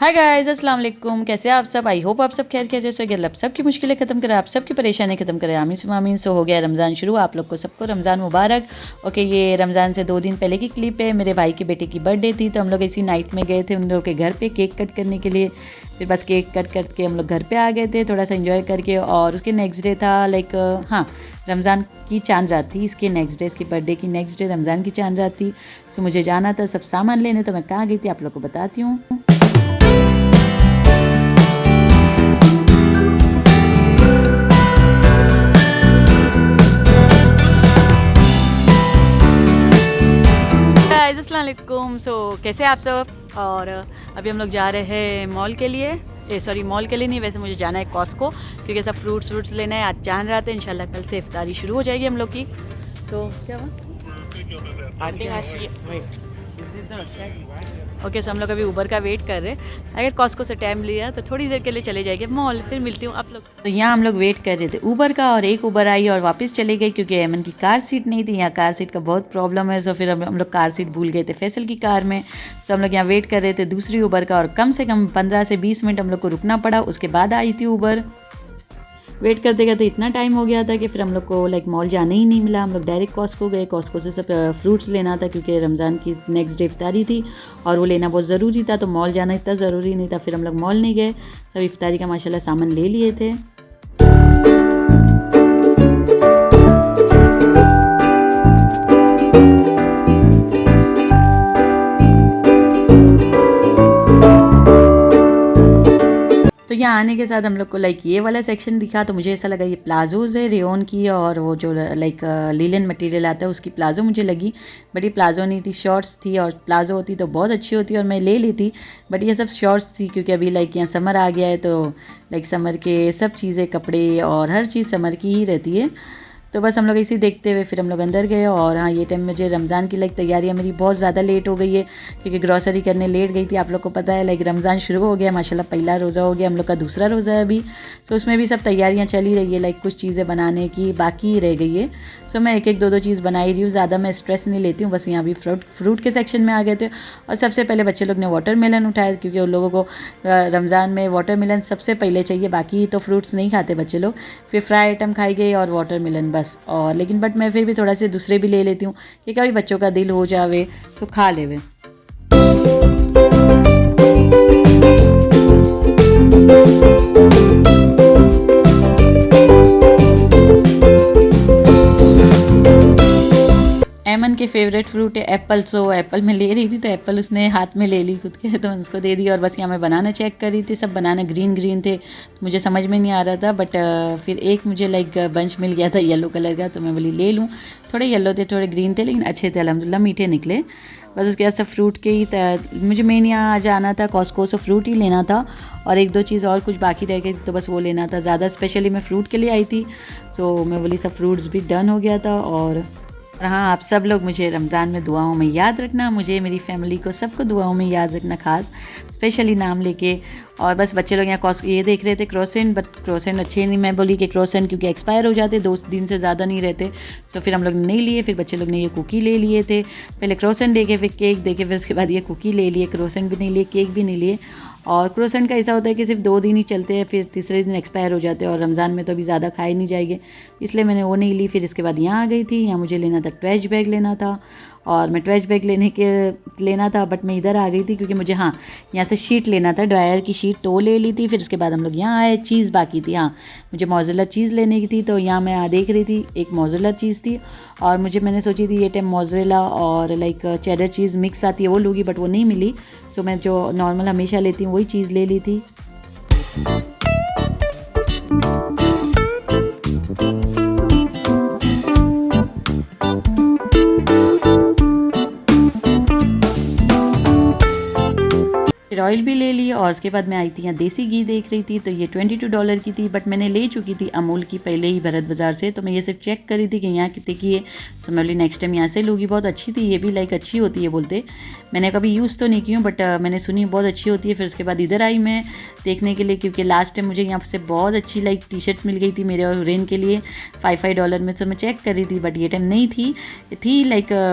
Hi guys, अस्सलाम वालेकुम। कैसे हैं आप सब? आई होप आप सब खैर खैरियत से होंगे। अल्लाह सबकी मुश्किलें ख़त्म करे, आप सबकी परेशानी ख़त्म करे। आमीन सुम्मा आमीन। सो हो गया रमज़ान शुरू। आप लोग को सबको रमज़ान मुबारक। ओके, ये रमज़ान से 2 दिन पहले की क्लिप है। मेरे भाई की बेटे की बर्थडे थी तो हम लोग इसी नाइट में गए थे उन लोगों के घर पे केक कट करने के लिए। फिर बस केक कट करके हम लोग घर पे आ गए थे थोड़ा सा एंजॉय करके। और उसके नेक्स्ट डे था हाँ, रमज़ान की चांद रात थी। इसके नेक्स्ट डे, इसकी बर्थडे की नेक्स्ट डे रमज़ान की चांद रात थी। सो मुझे जाना था सब सामान लेने। तो मैं कहाँ गई थी आप लोग को बताती हूँ। गाइस, अस्सलाम वालेकुम। सो कैसे आप सब? और अभी हम लोग जा रहे हैं मॉल के लिए। सॉरी, मॉल के लिए नहीं, वैसे मुझे जाना है कॉस्को क्योंकि सब फ्रूट्स लेना है। आज चांद रात है, इंशाल्लाह कल से इफ्तारी शुरू हो जाएगी हम लोग की। तो क्या हुआ? ओके, सो हम लोग अभी ऊबर का वेट कर रहे हैं। अगर कॉस्को से टाइम लिया तो थोड़ी देर के लिए चले जाएंगे मॉल, फिर मिलती हूँ आप लोग। तो यहाँ हम लोग वेट कर रहे थे ऊबर का और एक ऊबर आई और वापस चले गई क्योंकि एमन की कार सीट नहीं थी। यहाँ कार सीट का बहुत प्रॉब्लम है। सो फिर हम लोग कार सीट भूल गए थे फैसल की कार में। सो हम लोग यहाँ वेट कर रहे थे दूसरी ऊबर का और कम से कम 15 से 20 मिनट हम लोग को रुकना पड़ा। उसके बाद आई थी ऊबर। वेट करते करते इतना टाइम हो गया था कि फिर हम लोग को मॉल जाने ही नहीं मिला। हम लोग डायरेक्ट कॉस्को गए। कॉस्को से सब फ्रूट्स लेना था क्योंकि रमज़ान की नेक्स्ट डे इफ्तारी थी और वो लेना बहुत ज़रूरी था। तो मॉल जाना इतना ज़रूरी नहीं था। फिर हम लोग मॉल नहीं गए। सब इफ्तारी का माशाल्लाह सामान ले लिए थे। तो यहाँ आने के साथ हम लोग को ये वाला सेक्शन दिखा तो मुझे ऐसा लगा ये प्लाजोज़ है रेयन की और वो जो लीलन मटेरियल आता है उसकी प्लाजो मुझे लगी। बट ये प्लाजो नहीं थी, शॉर्ट्स थी। और प्लाजो होती तो बहुत अच्छी होती और मैं ले ली थी। बट ये सब शॉर्ट्स थी क्योंकि अभी यहाँ समर आ गया है तो समर के सब चीज़ें, कपड़े और हर चीज़ समर की ही रहती है। तो बस हम लोग इसी देखते हुए फिर हम लोग अंदर गए। और हाँ, ये टाइम मुझे रमज़ान की तैयारियाँ मेरी बहुत ज़्यादा लेट हो गई है क्योंकि ग्रॉसरी करने लेट गई थी। आप लोग को पता है रमज़ान शुरू हो गया, माशाल्लाह पहला रोज़ा हो गया, हम लोग का दूसरा रोज़ा है अभी। तो उसमें भी सब तैयारियाँ चल ही रही है। कुछ चीज़ें बनाने की बाकी ही रह गई है। सो मैं एक एक दो चीज़ बना ही रही हूँ। ज़्यादा मैं स्ट्रेस नहीं लेती हूँ। बस यहाँ भी फ्रूट के सेक्शन में आ गए थे और सबसे पहले बच्चे लोग ने वाटरमेलन उठाया क्योंकि उन लोगों को रमज़ान में वाटरमेलन सबसे पहले चाहिए, बाकी तो फ्रूट्स नहीं खाते बच्चे लोग। फिर फ्राई आइटम खाई गई और वाटरमेलन बस। और लेकिन बट मैं फिर भी थोड़ा से दूसरे भी ले लेती हूँ कि कभी बच्चों का दिल हो जावे तो खा लेवे। एमन के फेवरेट फ्रूट है एप्पल। सो एप्पल मैं ले रही थी तो एप्पल उसने हाथ में ले ली खुद के, तो उसको दे दी। और बस यहाँ मैं बनाना चेक कर रही थी। सब बनाना ग्रीन थे तो मुझे समझ में नहीं आ रहा था। बट फिर एक मुझे बंच मिल गया था येलो कलर का तो मैं बोली ले लूँ। थोड़े येलो थे, थोड़े ग्रीन थे, लेकिन अच्छे थे अल्हम्दुलिल्लाह, मीठे निकले। बस उसके बाद सब फ्रूट के ही मुझे मेन यहाँ आज आना था कॉस्को, सो फ्रूट ही लेना था। और एक दो चीज़ और कुछ बाकी रह गई तो बस वो लेना था। ज़्यादा स्पेशली मैं फ़्रूट के लिए आई थी। सो मैं बोली सब फ्रूट्स भी डन हो गया था। और हाँ, आप सब लोग मुझे रमज़ान में दुआओं में याद रखना, मुझे, मेरी फैमिली को, सबको दुआओं में याद रखना, खास स्पेशली नाम लेके। और बस बच्चे लोग यहाँ ये देख रहे थे क्रोसेंट, बट क्रोसेंट अच्छे नहीं। मैं बोली कि क्रोसेंट क्योंकि एक्सपायर हो जाते, 2 दिन से ज़्यादा नहीं रहते। सो फिर हम लोग ने नहीं लिए। फिर बच्चे लोग ने ये कुकी ले लिए थे। पहले क्रोसेंट देखे, फिर केक देखे, फिर उसके बाद ये कुकी ले लिए। क्रोसेंट भी नहीं लिए, केक भी नहीं लिए। और क्रोसेंट का ऐसा होता है कि सिर्फ 2 दिन ही चलते हैं, फिर तीसरे दिन एक्सपायर हो जाते हैं और रमज़ान में तो अभी ज़्यादा खाए नहीं जाएंगे, इसलिए मैंने वो नहीं ली। फिर इसके बाद यहाँ आ गई थी। यहाँ मुझे लेना था ट्रैश बैग लेना था और मैं ट्रैश बैग लेना था बट मैं इधर आ गई थी क्योंकि मुझे यहाँ से शीट लेना था, ड्रायर की शीट, तो वो ले ली थी। फिर उसके बाद हम लोग यहाँ आए। चीज़ बाकी थी, हाँ मुझे मोज़रेला चीज़ लेने की थी तो यहाँ मैं देख रही थी एक मोज़रेला चीज़ थी और मैंने सोची थी ये टाइम मोज़रेला और चेडर चीज़ मिक्स आती है वो लूँगी, बट वो नहीं मिली। सो मैं जो नॉर्मल हमेशा लेती हूँ वही चीज़ ले ली थी। फिर ऑयल भी ले ली और उसके बाद मैं आई थी यहाँ देसी घी देख रही थी तो ये $22 की थी, बट मैंने ले चुकी थी अमूल की पहले ही भरत बाज़ार से। तो मैं ये सिर्फ चेक करी थी कि यहाँ कितने की है। तो मैं बोली नेक्स्ट टाइम यहाँ से लूँगी। बहुत अच्छी थी ये भी, अच्छी होती है बोलते। मैंने कभी यूज़ तो नहीं की हूँ बट मैंने सुनी बहुत अच्छी होती है। फिर उसके बाद इधर आई मैं देखने के लिए क्योंकि लास्ट टाइम मुझे यहाँ से बहुत अच्छी टी शर्ट्स मिल गई थी मेरे और रेन के लिए $5 में। तो मैं चेक कर रही थी बट ये टाइम नहीं थी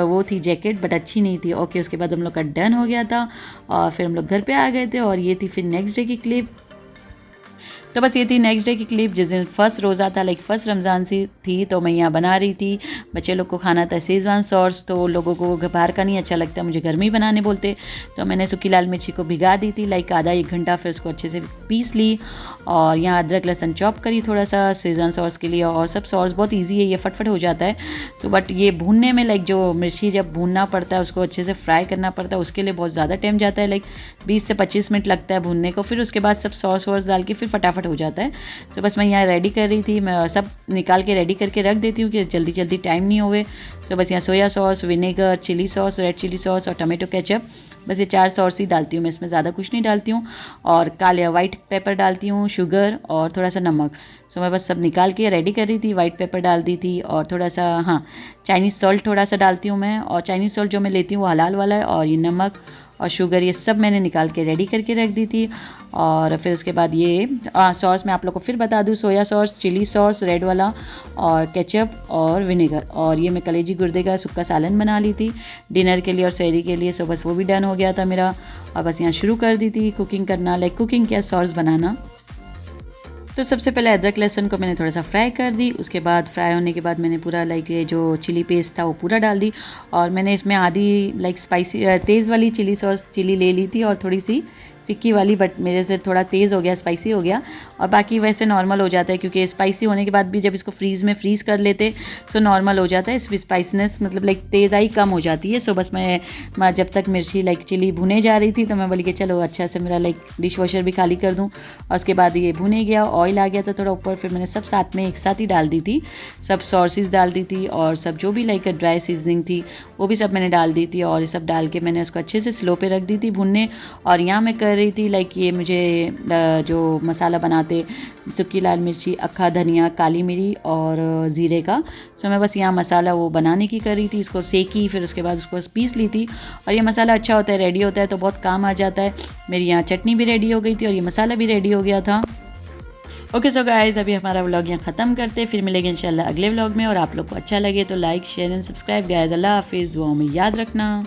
वो थी जैकेट बट अच्छी नहीं थी। ओके, उसके बाद हम लोग का डन हो गया था और फिर हम लोग घर पे आ गए थे। और ये थी फिर नेक्स्ट डे की क्लिप। तो बस ये थी नेक्स्ट डे की क्लिप, जिस दिन फर्स्ट रोज़ा था, लाइक फर्स्ट रमज़ान सी थी। तो मैं यहाँ बना रही थी, बच्चे लोग को खाना था शेज़वान सॉस। तो लोगों को बाहर का नहीं अच्छा लगता, मुझे घर में ही बनाने बोलते। तो मैंने सूखी लाल मिर्ची को भिगा दी थी लाइक आधा 1 घंटा, फिर उसको अच्छे से पीस ली। और यहाँ अदरक लहसुन चॉप करी थोड़ा सा शेज़वान सॉस के लिए। और सब सॉस बहुत ईजी है, ये फटफट हो जाता है। तो बट ये भूनने में लाइक जो मिर्ची जब भूनना पड़ता है, उसको अच्छे से फ्राई करना पड़ता है, उसके लिए बहुत ज़्यादा टाइम जाता है, लाइक 20 से 25 मिनट लगता है भूनने को। फिर उसके बाद सब सॉस वॉस डाल के फिर फटाफट हो जाता है। तो बस मैं यहाँ रेडी कर रही थी, मैं सब निकाल के रेडी करके रख देती हूँ कि जल्दी जल्दी टाइम नहीं होवे। तो बस यहाँ soya sauce, vinegar, chilli sauce, red chilli sauce और टमाटो केचप, बस ये 4 सॉस ही डालती हूँ मैं, इसमें ज़्यादा कुछ नहीं डालती हूँ। और काले वाइट पेपर डालती हूँ, शुगर और थोड़ा सा नमक। तो मैं बस सब निकाल के रेडी कर रही थी। वाइट पेपर डाल दी थी और थोड़ा सा हाँ चाइनीज़ सॉल्ट थोड़ा सा डालती हूँ मैं। और चाइनीज़ सॉल्ट जो मैं लेती हूँ वो हलाल वाला है। और ये नमक और शुगर ये सब मैंने निकाल के रेडी करके रख दी थी। और फिर उसके बाद ये सॉस मैं आप लोग को फिर बता दूँ, soya sauce, chilli sauce red वाला और केचप और विनेगर। और ये मैं कलेजी गुर्दे का सुक्का सालन बना ली थी डिनर के लिए और सहरी के लिए। सो बस वो भी डन हो गया था मेरा। और बस यहाँ शुरू कर दी थी कुकिंग करना, लाइक कुकिंग क्या सॉस बनाना। तो सबसे पहले अदरक लहसुन को मैंने थोड़ा सा फ्राई कर दी। उसके बाद फ्राई होने के बाद मैंने पूरा लाइक ये जो चिली पेस्ट था वो पूरा डाल दी। और मैंने इसमें आधी लाइक स्पाइसी तेज़ वाली चिली सॉस चिली ले ली थी और थोड़ी सी फिक्की वाली, बट मेरे से थोड़ा तेज़ हो गया, स्पाइसी हो गया। और बाकी वैसे नॉर्मल हो जाता है, क्योंकि स्पाइसी होने के बाद भी जब इसको फ्रीज़ कर लेते तो नॉर्मल हो जाता है। इसकी स्पाइसनेस मतलब लाइक तेज़ाई कम हो जाती है। सो बस मैं जब तक मिर्ची लाइक चिली भुने जा रही थी तो मैं बोली कि चलो अच्छा से मेरा लाइक डिश वॉशर भी खाली कर दूँ। और उसके बाद ये भुने गया, ऑयल आ गया था थोड़ा ऊपर। फिर मैंने सब साथ में एक साथ ही डाल दी थी, सब सॉसेस डाल दी थी और सब जो भी लाइक ड्राई सीजनिंग थी वो भी सब मैंने डाल दी थी। और ये सब डाल के मैंने उसको अच्छे से स्लो पे रख दी थी भुनने। और यहाँ मैं कर रही थी लाइक ये मुझे जो मसाला बनाते सूखी लाल मिर्ची, अक्खा धनिया, काली मिरी और ज़ीरे का। सो मैं बस यहाँ मसाला वो बनाने की कर रही थी, इसको सेकी फिर उसके बाद उसको पीस ली थी। और ये मसाला अच्छा होता है, रेडी होता है तो बहुत काम आ जाता है। मेरी यहाँ चटनी भी रेडी हो गई थी और ये मसाला भी रेडी हो गया था। ओके सो गाइस, अभी हमारा व्लॉग यहाँ ख़त्म करते, फिर मिलेंगे इंशाल्लाह अगले व्लॉग में। और आप लोग को अच्छा लगे तो like share and subscribe guys. अल्लाह हाफिज़, दुआ में याद रखना।